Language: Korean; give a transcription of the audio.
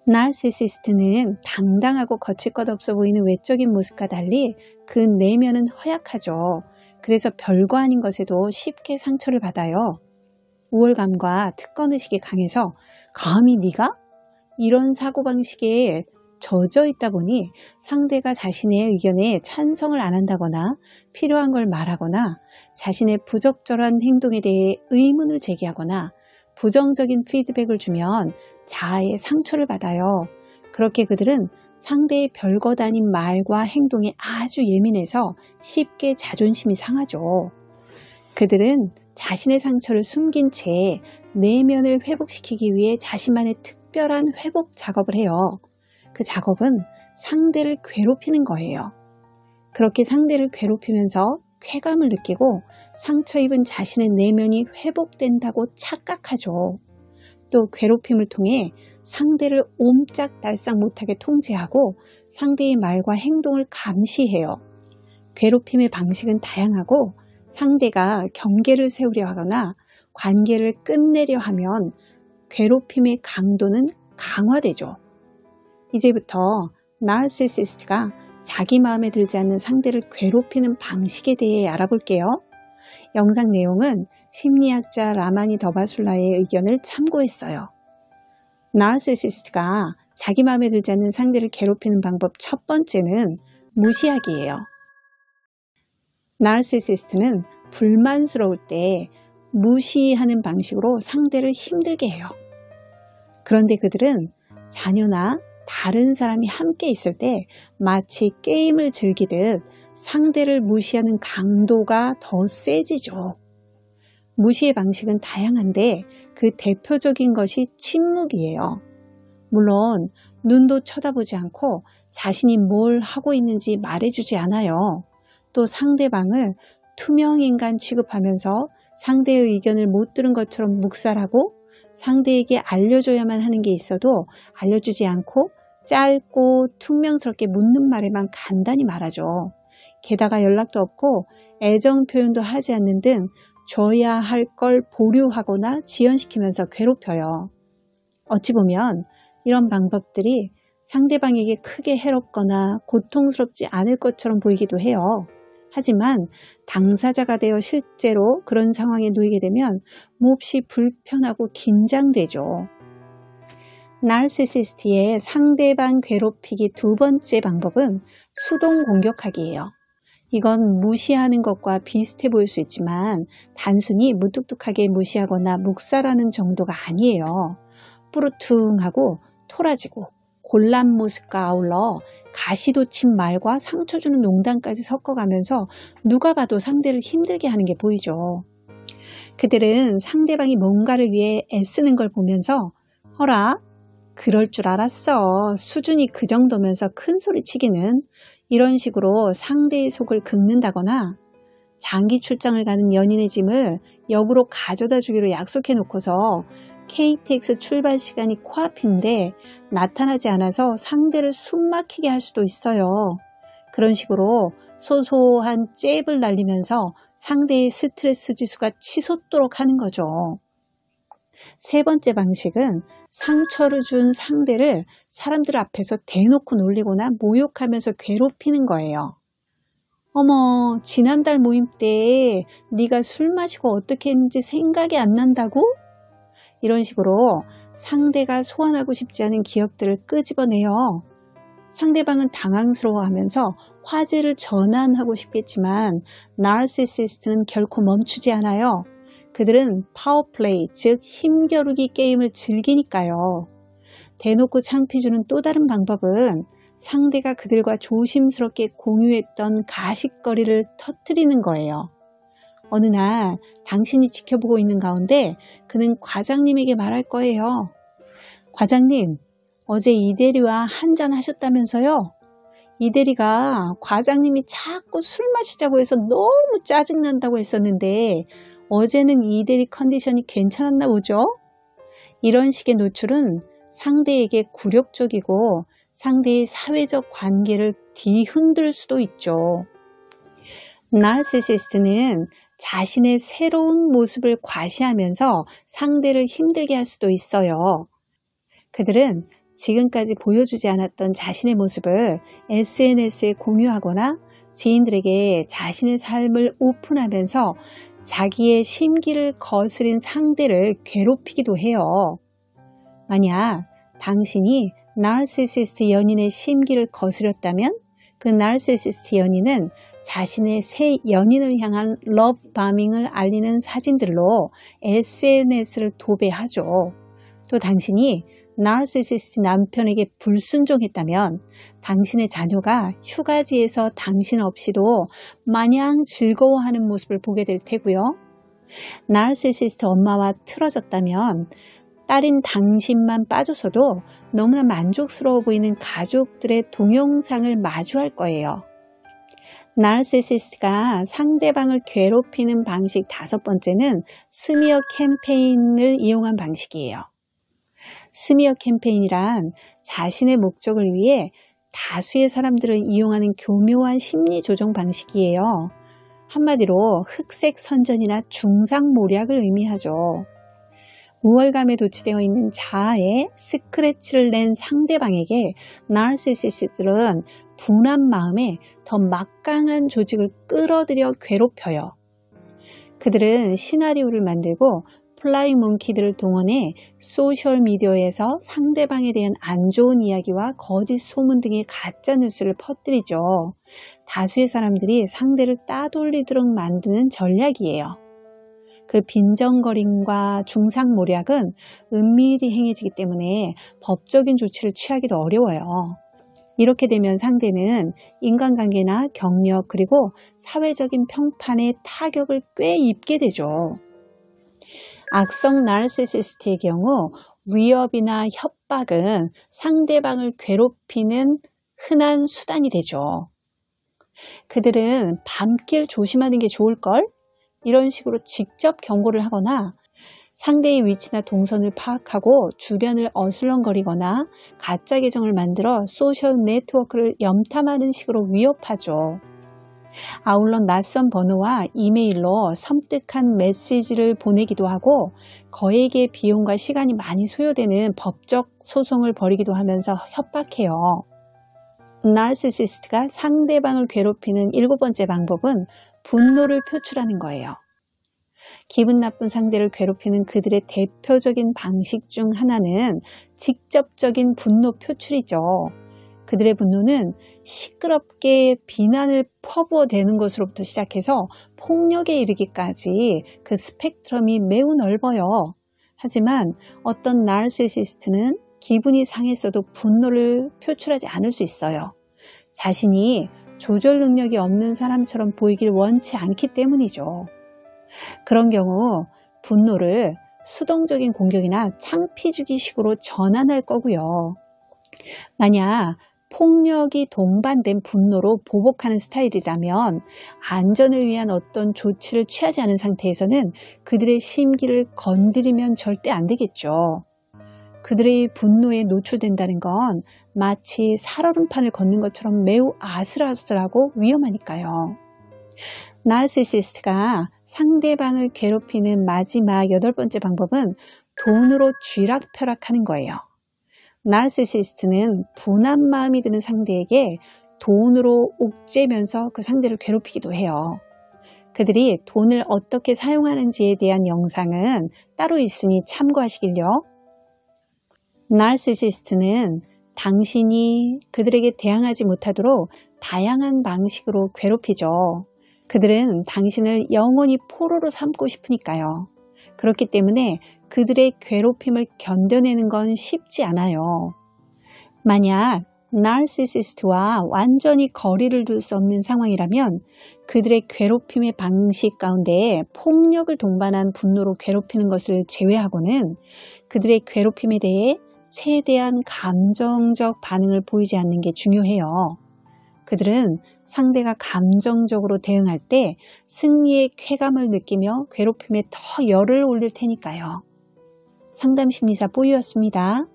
나르시시스트는 당당하고 거칠 것 없어 보이는 외적인 모습과 달리 그 내면은 허약하죠. 그래서 별거 아닌 것에도 쉽게 상처를 받아요. 우월감과 특권의식이 강해서 감히 네가? 이런 사고방식에 젖어 있다 보니 상대가 자신의 의견에 찬성을 안 한다거나 필요한 걸 말하거나 자신의 부적절한 행동에 대해 의문을 제기하거나 부정적인 피드백을 주면 자아의 상처를 받아요. 그렇게 그들은 상대의 별것 아닌 말과 행동에 아주 예민해서 쉽게 자존심이 상하죠. 그들은 자신의 상처를 숨긴 채 내면을 회복시키기 위해 자신만의 특별한 회복 작업을 해요. 그 작업은 상대를 괴롭히는 거예요. 그렇게 상대를 괴롭히면서 쾌감을 느끼고 상처 입은 자신의 내면이 회복된다고 착각하죠. 또 괴롭힘을 통해 상대를 옴짝달싹 못하게 통제하고 상대의 말과 행동을 감시해요. 괴롭힘의 방식은 다양하고 상대가 경계를 세우려 하거나 관계를 끝내려 하면 괴롭힘의 강도는 강화되죠. 이제부터 나르시시스트가 자기 마음에 들지 않는 상대를 괴롭히는 방식에 대해 알아볼게요. 영상 내용은 심리학자 라마니 더바술라의 의견을 참고했어요. 나르시시스트가 자기 마음에 들지 않는 상대를 괴롭히는 방법 첫 번째는 무시하기예요. 나르시시스트는 불만스러울 때 무시하는 방식으로 상대를 힘들게 해요. 그런데 그들은 자녀나 다른 사람이 함께 있을 때 마치 게임을 즐기듯 상대를 무시하는 강도가 더 세지죠. 무시의 방식은 다양한데 그 대표적인 것이 침묵이에요. 물론 눈도 쳐다보지 않고 자신이 뭘 하고 있는지 말해주지 않아요. 또 상대방을 투명인간 취급하면서 상대의 의견을 못 들은 것처럼 묵살하고 상대에게 알려줘야만 하는 게 있어도 알려주지 않고 짧고 퉁명스럽게 묻는 말에만 간단히 말하죠. 게다가 연락도 없고 애정 표현도 하지 않는 등 줘야 할 걸 보류하거나 지연시키면서 괴롭혀요. 어찌 보면 이런 방법들이 상대방에게 크게 해롭거나 고통스럽지 않을 것처럼 보이기도 해요. 하지만 당사자가 되어 실제로 그런 상황에 놓이게 되면 몹시 불편하고 긴장되죠. 나르시시스트의 상대방 괴롭히기 두 번째 방법은 수동 공격하기예요. 이건 무시하는 것과 비슷해 보일 수 있지만 단순히 무뚝뚝하게 무시하거나 묵살하는 정도가 아니에요. 뿌르퉁하고 토라지고 곤란 모습과 아울러 가시돋친 말과 상처 주는 농담까지 섞어가면서 누가 봐도 상대를 힘들게 하는 게 보이죠. 그들은 상대방이 뭔가를 위해 애쓰는 걸 보면서 허라, 그럴 줄 알았어. 수준이 그 정도면서 큰 소리 치기는 이런 식으로 상대의 속을 긁는다거나 장기 출장을 가는 연인의 짐을 역으로 가져다 주기로 약속해 놓고서 KTX 출발 시간이 코앞인데 나타나지 않아서 상대를 숨막히게 할 수도 있어요. 그런 식으로 소소한 잽을 날리면서 상대의 스트레스 지수가 치솟도록 하는 거죠. 세 번째 방식은 상처를 준 상대를 사람들 앞에서 대놓고 놀리거나 모욕하면서 괴롭히는 거예요. 어머, 지난달 모임 때 네가 술 마시고 어떻게 했는지 생각이 안 난다고? 이런 식으로 상대가 소환하고 싶지 않은 기억들을 끄집어내요. 상대방은 당황스러워하면서 화제를 전환하고 싶겠지만 나르시시스트는 결코 멈추지 않아요. 그들은 파워플레이, 즉 힘겨루기 게임을 즐기니까요. 대놓고 창피 주는 또 다른 방법은 상대가 그들과 조심스럽게 공유했던 가십거리를 터뜨리는 거예요. 어느 날 당신이 지켜보고 있는 가운데 그는 과장님에게 말할 거예요. 과장님, 어제 이대리와 한잔 하셨다면서요? 이대리가 과장님이 자꾸 술 마시자고 해서 너무 짜증난다고 했었는데 어제는 이대리 컨디션이 괜찮았나 보죠? 이런 식의 노출은 상대에게 굴욕적이고 상대의 사회적 관계를 뒤흔들 수도 있죠. 나르시시스트는 자신의 새로운 모습을 과시하면서 상대를 힘들게 할 수도 있어요. 그들은 지금까지 보여주지 않았던 자신의 모습을 SNS에 공유하거나 지인들에게 자신의 삶을 오픈하면서 자기의 심기를 거스린 상대를 괴롭히기도 해요. 만약 당신이 나르시시스트 연인의 심기를 거스렸다면 그 나르시시스트 연인은 자신의 새 연인을 향한 러브 바밍을 알리는 사진들로 SNS를 도배하죠. 또 당신이 나르시시스트 남편에게 불순종했다면 당신의 자녀가 휴가지에서 당신 없이도 마냥 즐거워하는 모습을 보게 될 테고요. 나르시시스트 엄마와 틀어졌다면 딸인 당신만 빠져서도 너무나 만족스러워 보이는 가족들의 동영상을 마주할 거예요. 나르시시스트가 상대방을 괴롭히는 방식 5번째는 스미어 캠페인을 이용한 방식이에요. 스미어 캠페인이란 자신의 목적을 위해 다수의 사람들을 이용하는 교묘한 심리 조정 방식이에요. 한마디로 흑색 선전이나 중상모략을 의미하죠. 우월감에 도취되어 있는 자아에 스크래치를 낸 상대방에게 나르시시스트들은 분한 마음에 더 막강한 조직을 끌어들여 괴롭혀요. 그들은 시나리오를 만들고 플라잉 몽키들을 동원해 소셜미디어에서 상대방에 대한 안 좋은 이야기와 거짓 소문 등의 가짜 뉴스를 퍼뜨리죠. 다수의 사람들이 상대를 따돌리도록 만드는 전략이에요. 그 빈정거림과 중상모략은 은밀히 행해지기 때문에 법적인 조치를 취하기도 어려워요. 이렇게 되면 상대는 인간관계나 경력 그리고 사회적인 평판에 타격을 꽤 입게 되죠. 악성 나르시시스트의 경우 위협이나 협박은 상대방을 괴롭히는 흔한 수단이 되죠. 그들은 밤길 조심하는 게 좋을걸? 이런 식으로 직접 경고를 하거나 상대의 위치나 동선을 파악하고 주변을 어슬렁거리거나 가짜 계정을 만들어 소셜 네트워크를 염탐하는 식으로 위협하죠. 아울러 낯선 번호와 이메일로 섬뜩한 메시지를 보내기도 하고 거액의 비용과 시간이 많이 소요되는 법적 소송을 벌이기도 하면서 협박해요. 나르시시스트가 상대방을 괴롭히는 7번째 방법은 분노를 표출하는 거예요. 기분 나쁜 상대를 괴롭히는 그들의 대표적인 방식 중 하나는 직접적인 분노 표출이죠. 그들의 분노는 시끄럽게 비난을 퍼부어대는 것으로부터 시작해서 폭력에 이르기까지 그 스펙트럼이 매우 넓어요. 하지만 어떤 나르시시스트는 기분이 상했어도 분노를 표출하지 않을 수 있어요. 자신이 조절 능력이 없는 사람처럼 보이길 원치 않기 때문이죠. 그런 경우 분노를 수동적인 공격이나 창피 주기식으로 전환할 거고요. 만약 폭력이 동반된 분노로 보복하는 스타일이라면 안전을 위한 어떤 조치를 취하지 않은 상태에서는 그들의 심기를 건드리면 절대 안 되겠죠. 그들의 분노에 노출된다는 건 마치 살얼음판을 걷는 것처럼 매우 아슬아슬하고 위험하니까요. 나르시시스트가 상대방을 괴롭히는 마지막 8번째 방법은 돈으로 쥐락펴락하는 거예요. 나르시시스트는 분한 마음이 드는 상대에게 돈으로 옥죄면서 그 상대를 괴롭히기도 해요. 그들이 돈을 어떻게 사용하는지에 대한 영상은 따로 있으니 참고하시길요. 나르시시스트는 당신이 그들에게 대항하지 못하도록 다양한 방식으로 괴롭히죠. 그들은 당신을 영원히 포로로 삼고 싶으니까요. 그렇기 때문에 그들의 괴롭힘을 견뎌내는 건 쉽지 않아요. 만약 나르시시스트와 완전히 거리를 둘 수 없는 상황이라면 그들의 괴롭힘의 방식 가운데 폭력을 동반한 분노로 괴롭히는 것을 제외하고는 그들의 괴롭힘에 대해 최대한 감정적 반응을 보이지 않는 게 중요해요. 그들은 상대가 감정적으로 대응할 때 승리의 쾌감을 느끼며 괴롭힘에 더 열을 올릴 테니까요. 상담심리사 뽀유였습니다.